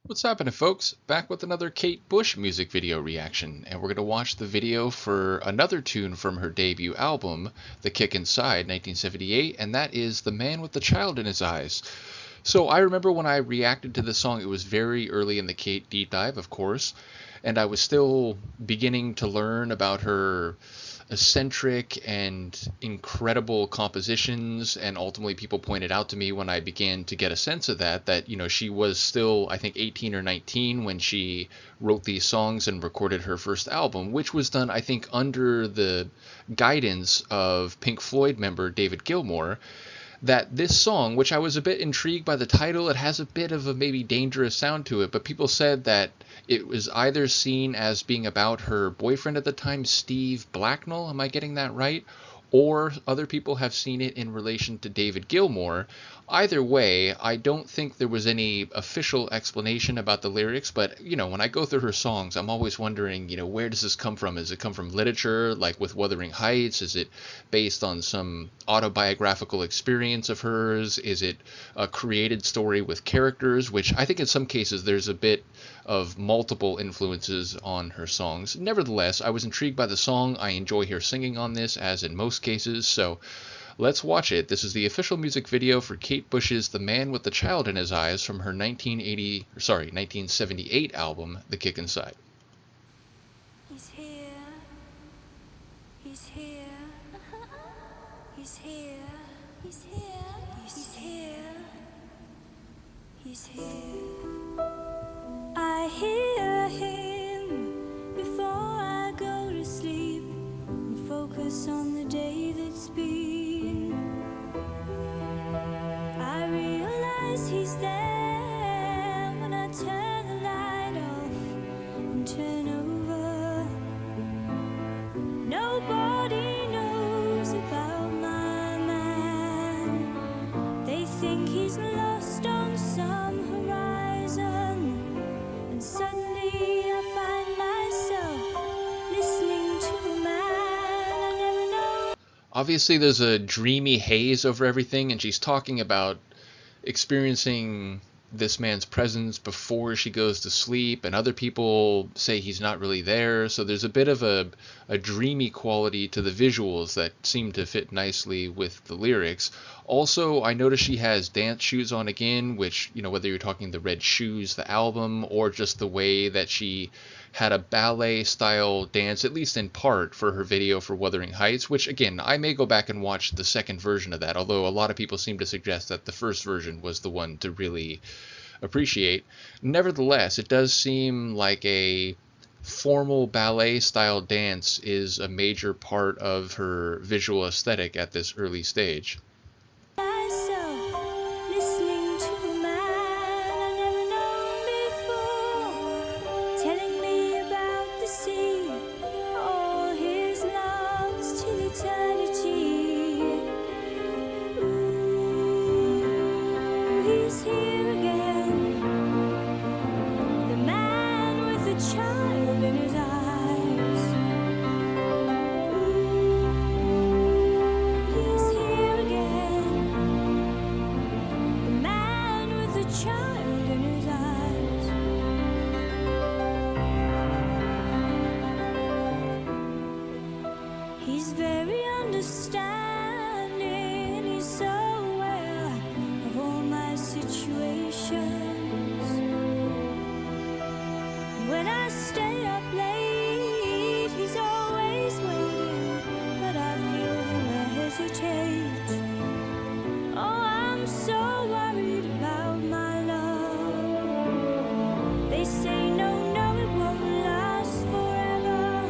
What's happening, folks? Back with another Kate Bush music video reaction, and we're going to watch the video for another tune from her debut album, The Kick Inside, 1978, and that is The Man with the Child in His Eyes. So I remember when I reacted to this song, it was very early in the Kate deep dive, of course, and I was still beginning to learn about her eccentric and incredible compositions, and ultimately people pointed out to me when I began to get a sense of that she was still, I think, 18 or 19 when she wrote these songs and recorded her first album, which was done, I think, under the guidance of Pink Floyd member David Gilmour. That this song, which I was a bit intrigued by the title, it has a bit of a maybe dangerous sound to it, but people said that it was either seen as being about her boyfriend at the time, Steve Blacknell, am I getting that right? Or other people have seen it in relation to David Gilmour. Either way, I don't think there was any official explanation about the lyrics, but when I go through her songs, I'm always wondering, where does this come from? Does it come from literature, like with Wuthering Heights? Is it based on some autobiographical experience of hers? Is it a created story with characters, which I think in some cases there's a bit of multiple influences on her songs. Nevertheless, I was intrigued by the song. I enjoy her singing on this, as in most cases, so let's watch it. This is the official music video for Kate Bush's The Man with the Child in His Eyes from her 1978 album, The Kick Inside. He's here, he's here, he's here, he's here, he's here, he's here. I hear him before I go to sleep and focus on the day that's been. I realize he's there when I turn the light off and turn over. Nobody knows about my man. They think he's lost on some horizon. And suddenly I find myself listening to a man I never know. Obviously, there's a dreamy haze over everything, and she's talking about experiencing this man's presence before she goes to sleep, and other people say he's not really there, so there's a bit of a dreamy quality to the visuals that seem to fit nicely with the lyrics. Also, I notice she has dance shoes on again, which, whether you're talking the Red Shoes, the album, or just the way that she had a ballet style dance, at least in part, for her video for Wuthering Heights, which again, I may go back and watch the second version of that, although a lot of people seem to suggest that the first version was the one to really appreciate. Nevertheless, it does seem like a formal ballet style dance is a major part of her visual aesthetic at this early stage. Myself listening to a man I never known before, telling me about the sea, all his loves till eternity. Ooh, he's here again, the man with the child in his eyes. Ooh, he's here again, the man with the child in his eyes. He's very understanding, he's so aware of all my situations. When I stay up late, he's always waiting, but I feel him hesitate. Oh, I'm so worried about my love. They say no, no, it won't last forever.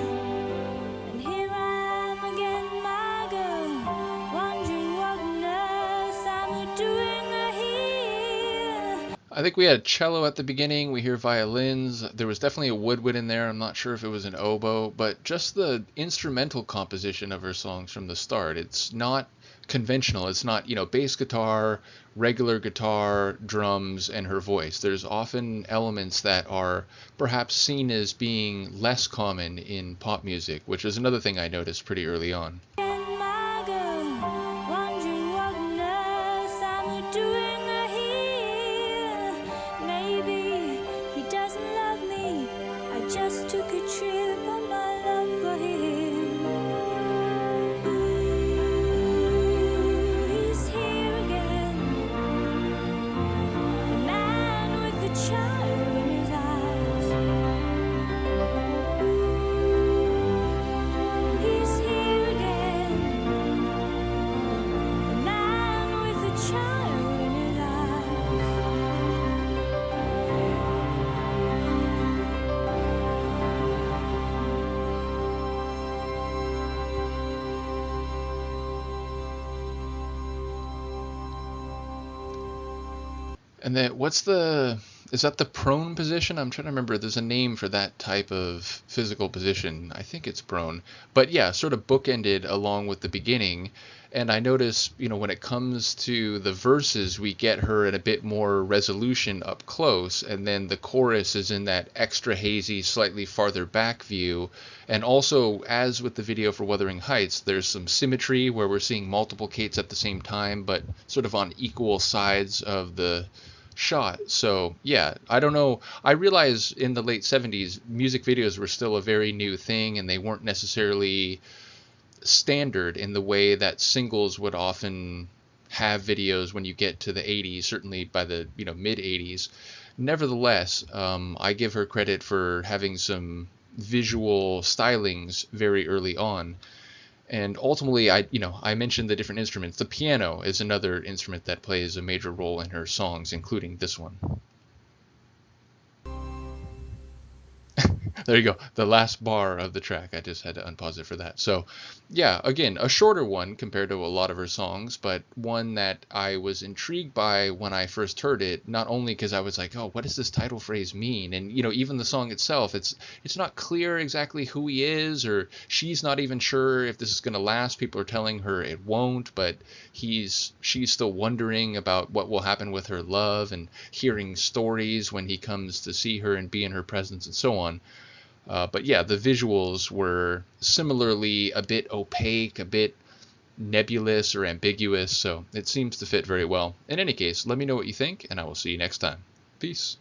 And here I am again, my girl, wondering what on earth I'm doing here. I think we had a cello at the beginning, we hear violins, there was definitely a woodwind in there, I'm not sure if it was an oboe, but just the instrumental composition of her songs from the start, it's not conventional. It's not, bass guitar, regular guitar, drums, and her voice. There's often elements that are perhaps seen as being less common in pop music, which is another thing I noticed pretty early on. My girl, wondering what on earth I'm doing here. Maybe And then is that the prone position? I'm trying to remember. There's a name for that type of physical position. I think it's prone. But yeah, sort of bookended along with the beginning. And I notice, when it comes to the verses, we get her in a bit more resolution up close, and then the chorus is in that extra hazy, slightly farther back view. And also, as with the video for Wuthering Heights, there's some symmetry where we're seeing multiple Kates at the same time, but sort of on equal sides of the shot. So yeah, I don't know. I realize in the late 70s, music videos were still a very new thing, and they weren't necessarily standard in the way that singles would often have videos when you get to the 80s, certainly by the mid 80s. Nevertheless, I give her credit for having some visual stylings very early on. And ultimately, I mentioned the different instruments. The piano is another instrument that plays a major role in her songs, including this one. There you go. The last bar of the track. I just had to unpause it for that. So, yeah, again, a shorter one compared to a lot of her songs, but one that I was intrigued by when I first heard it, not only because I was like, oh, what does this title phrase mean? And, even the song itself, it's not clear exactly who he is, or she's not even sure if this is going to last. People are telling her it won't, but she's still wondering about what will happen with her love and hearing stories when he comes to see her and be in her presence and so on. But yeah, the visuals were similarly a bit opaque, a bit nebulous or ambiguous, so it seems to fit very well. In any case, let me know what you think, and I will see you next time. Peace.